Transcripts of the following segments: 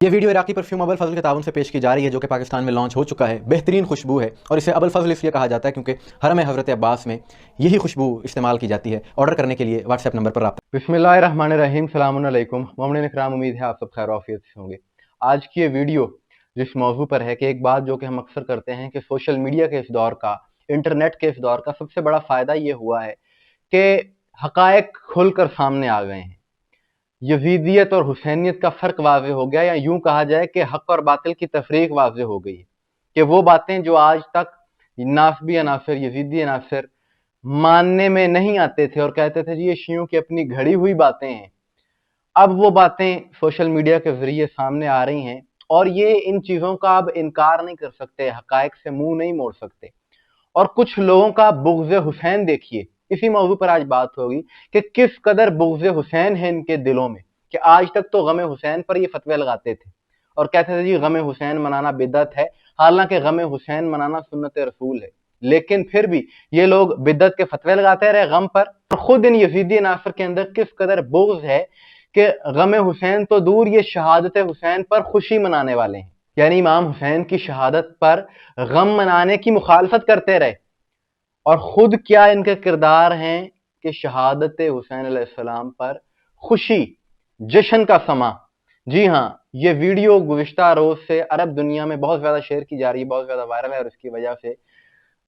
ये video Iraqi perfume Abul फजल के ताउन से पेश की जा रही है, जो कि पाकिस्तान में लॉन्च हो चुका है। बेहतरीन खुशबू है और इसे अबुल फजल इसलिए कहा जाता है क्योंकि हरम हज़रत अब्बास में यही खुशबू इस्तेमाल की जाती है। ऑर्डर करने के लिए व्हाट्सएप नंबर पर रब्ता। बिस्मिल्लाहिर्रहमानिर्रहीम, सलामुन अलैकुम मोमिन इकराम, उम्मीद है आप सब खैर आफियत से होंगे। आज की ये वीडियो जिस मौजू पर है कि एक बात जो कि हम अक्सर करते हैं कि सोशल मीडिया के इस दौर का, इंटरनेट के इस दौर का सबसे बड़ा फ़ायदा ये हुआ है कि हक़ाइक़ खुलकर सामने आ गए हैं। यज़ीदियत और हुसैनियत का फ़र्क वाज़ेह हो गया, या यूँ कहा जाए कि हक़ और बातिल की तफ़रीक वाज़ेह हो गई है कि वो बातें जो आज तक नासबी अनासर, यज़ीदी अनासर मानने में नहीं आते थे और कहते थे जी ये शियों की अपनी घड़ी हुई बातें हैं, अब वो बातें सोशल मीडिया के ज़रिए सामने आ रही हैं और ये इन चीज़ों का अब इनकार नहीं कर सकते, हक़ाइक़ से मुँह नहीं मोड़ सकते। और कुछ लोगों का बुग़्ज़ हुसैन देखिए, इसी मौजू पर आज बात होगी कि किस कदर बुग़्ज़ हुसैन है इनके दिलों में, कि आज तक तो गम हुसैन पर ये फतवे लगाते थे और कहते थे जी गम हुसैन मनाना बिदअत है, हालांकि गम हुसैन मनाना सुन्नत रसूल है। लेकिन फिर भी ये लोग बिदअत के फतवे लगाते रहे गम पर, और खुद इन यजीदी अनासर के अंदर किस कदर बुग़्ज़ है कि गम हुसैन तो दूर, ये शहादत हुसैन पर खुशी मनाने वाले हैं, यानी इमाम हुसैन की शहादत पर गम मनाने की मुखालफत करते रहे। और खुद क्या इनके किरदार हैं कि शहादत हुसैन अलैहिस्सलाम पर खुशी, जश्न का समा। जी हाँ, ये वीडियो गुज़िश्ता रोज से अरब दुनिया में बहुत ज्यादा शेयर की जा रही है, बहुत ज्यादा वायरल है, और इसकी वजह से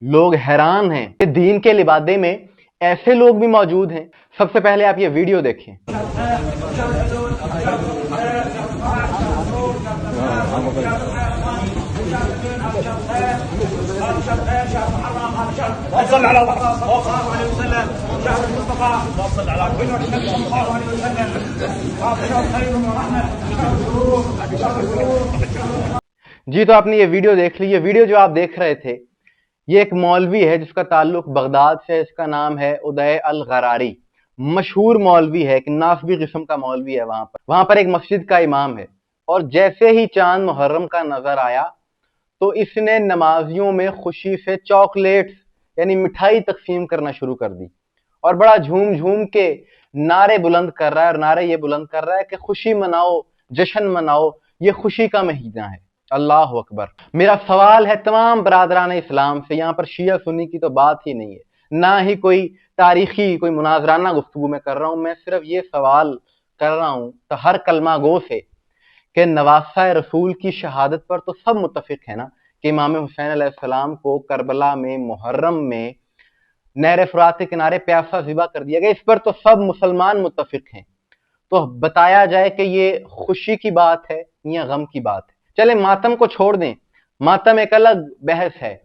लोग हैरान हैं कि दीन के लिबादे में ऐसे लोग भी मौजूद हैं। सबसे पहले आप ये वीडियो देखें। जी, तो आपने ये वीडियो देख ली। ये वीडियो जो आप देख रहे थे, ये एक मौलवी है जिसका ताल्लुक बगदाद से, इसका नाम है उदय अल गरारी। मशहूर मौलवी है, एक नासबी किस्म का मौलवी है। वहां पर एक मस्जिद का इमाम है, और जैसे ही चांद मुहर्रम का नजर आया तो इसने नमाजियों में खुशी से चॉकलेट्स यानी मिठाई तकसीम करना शुरू कर दी, और बड़ा झूम झूम के नारे बुलंद कर रहा है। और नारे ये बुलंद कर रहा है कि खुशी मनाओ, जश्न मनाओ, ये खुशी का महीना है। अल्लाह अकबर। मेरा सवाल है तमाम बरादरान इस्लाम से, यहाँ पर शिया सुन्नी की तो बात ही नहीं है, ना ही कोई तारीखी कोई मुनाजराना गुफ्तगू में कर रहा हूँ। मैं सिर्फ ये सवाल कर रहा हूँ तो हर कलमा गो से कि नवासा रसूल की शहादत पर तो सब मुत्तफिक है ना कि इमाम हुसैन अलैहिस्सलाम को करबला में मुहर्रम में नहर फुरात के किनारे प्यासा ज़िबा कर दिया गया, इस पर तो सब मुसलमान मुत्तफिक हैं। तो बताया जाए कि ये खुशी की बात है या गम की बात है। चले मातम को छोड़ दें, मातम एक अलग बहस है,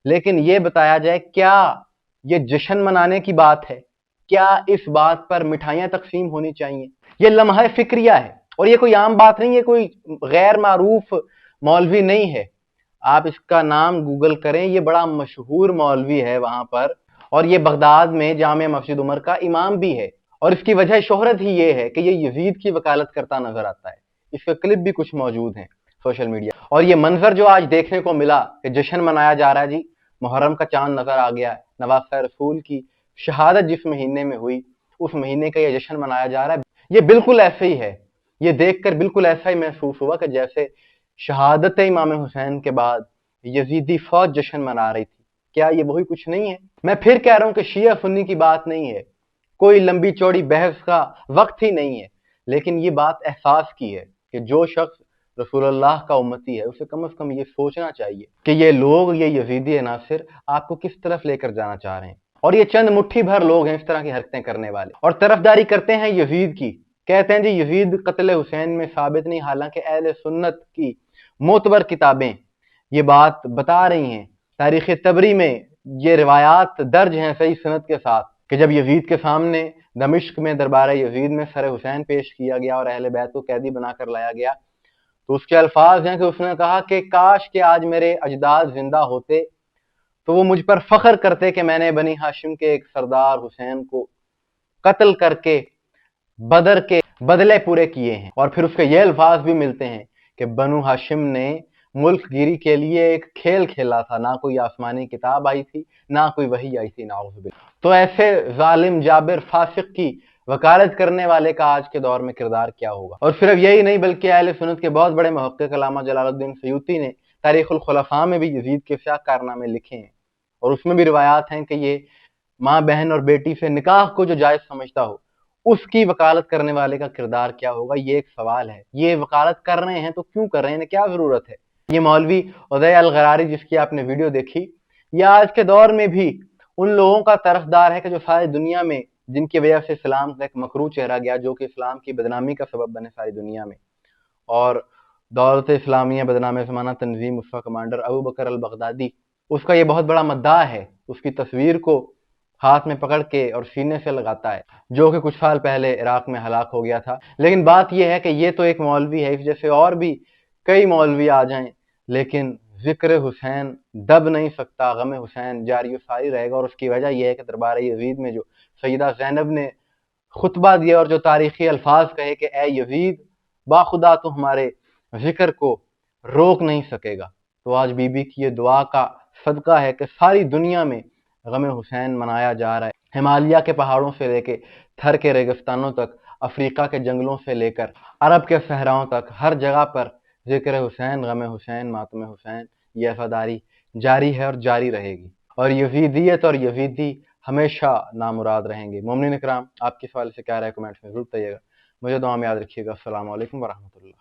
लेकिन ये बताया जाए क्या ये जश्न मनाने की बात है, क्या इस बात पर मिठाइयां तकसीम होनी चाहिए। ये लम्हा फिक्रिया है, और ये कोई आम बात नहीं है, कोई गैर मारूफ मौलवी नहीं है। आप इसका नाम गूगल करें, ये बड़ा मशहूर मौलवी है वहां पर, और ये बगदाद में जामिया मस्जिद उमर का इमाम भी है। और इसकी वजह शोहरत ही ये है कि ये यजीद की वकालत करता नजर आता है। इसके क्लिप भी कुछ मौजूद हैं सोशल मीडिया। और ये मंजर जो आज देखने को मिला कि जश्न मनाया जा रहा है, जी मुहर्रम का चांद नजर आ गया है, नवासा रसूल की शहादत जिस महीने में हुई उस महीने का ये जश्न मनाया जा रहा है। ये बिल्कुल ऐसे ही है, ये देखकर बिल्कुल ऐसा ही महसूस हुआ कि जैसे शहादत इमाम हुसैन के बाद यजीदी फौज जश्न मना रही थी। क्या ये वही कुछ नहीं है? मैं फिर कह रहा हूं कि शिया सुन्नी की बात नहीं है, कोई लंबी चौड़ी बहस का वक्त ही नहीं है, लेकिन ये बात एहसास की है कि जो शख्स रसूलुल्लाह का उम्मती है उसे कम से कम ये सोचना चाहिए कि ये लोग, ये यजीदी अनासिर आपको किस तरफ लेकर जाना चाह रहे हैं। और ये चंद मुट्ठी भर लोग हैं इस तरह की हरकतें करने वाले, और तरफदारी करते हैं यजीद की। कहते हैं जी यजीद कत्ल हुसैन में साबित नहीं, हालांकि अहले सुन्नत की मोतबर किताबें ये बात बता रही हैं। तारीख तबरी में ये रिवायात दर्ज हैं सही सनद के साथ कि जब यजीद के सामने दमिश्क में दरबार यजीद में सर हुसैन पेश किया गया और अहले बैत को कैदी बनाकर लाया गया, तो उसके अल्फाज हैं कि उसने कहा कि काश के आज मेरे अजदाद जिंदा होते तो वो मुझ पर फख्र करते कि मैंने बनी हाशिम के एक सरदार हुसैन को कत्ल करके बदर के बदले पूरे किए हैं। और फिर उसके ये अल्फाज भी मिलते हैं कि बनु हाशिम ने मुल्क गिरी के लिए एक खेल खेला था, ना कोई आसमानी किताब आई थी, ना कोई वही आई थी, नाउज़ुबिल्लाह। तो ऐसे जालिम जाबिर फासिक की वकालत करने वाले का आज के दौर में किरदार क्या होगा। और सिर्फ यही नहीं बल्कि अहले सुन्नत के बहुत बड़े मुहक्किक अल्लामा जलालुद्दीन सयूती ने तारीखुल खुलफा में भी यजीद के क्या कारनामे लिखे हैं, और उसमें भी रिवायात हैं कि ये माँ बहन और बेटी से निकाह को जो जायज समझता हो उसकी वकालत करने वाले का किरदार क्या होगा। ये एक सवाल है। ये वकालत कर रहे हैं तो क्यों कर रहे हैं, इन्हें क्या जरूरत है। ये मौलवी उदय अल गरारी जिसकी आपने वीडियो देखी, ये आज के दौर में भी उन लोगों का तरफदार है कि जो सारी दुनिया में, जिनकी वजह से इस्लाम का एक मकरू चेहरा गया, जो कि इस्लाम की बदनामी का सबब बने सारी दुनिया में। और दौलत इस्लामिया बदनाम ज़माना तंजीम उसका कमांडर अबू बकर अल बगदादी, उसका ये बहुत बड़ा मद्दा है। उसकी तस्वीर को हाथ में पकड़ के और सीने से लगाता है, जो कि कुछ साल पहले इराक में हलाक हो गया था। लेकिन बात यह है कि ये तो एक मौलवी है, इस जैसे और भी कई मौलवी आ जाएं, लेकिन जिक्र हुसैन दब नहीं सकता, गम हुसैन जारी सारी रहेगा। और उसकी वजह यह है कि दरबार यजीद में जो सैयदा ज़ैनब ने खुतबा दिया और जो तारीखी अल्फाज कहे कि ए यजीद, बाखुदा तो हमारे जिक्र को रोक नहीं सकेगा। तो आज बीबी की ये दुआ का सदका है कि सारी दुनिया में गम हुसैन मनाया जा रहा है। हिमालय के पहाड़ों से लेकर थर के रेगिस्तानों तक, अफ्रीका के जंगलों से लेकर अरब के सहराओं तक, हर जगह पर जिक्र हुसैन, गम हुसैन, मातम हुसैन, ये अज़ादारी जारी है और जारी रहेगी। और यजीदियत और यजीदी हमेशा नामुराद रहेंगे। मोमिन इकराम, आपके सवाल से क्या राय कमेंट्स में जरूर बताइएगा। मुझे दुआ में याद रखिएगा। अस्सलाम वालेकुम व रहमतुल्लाह।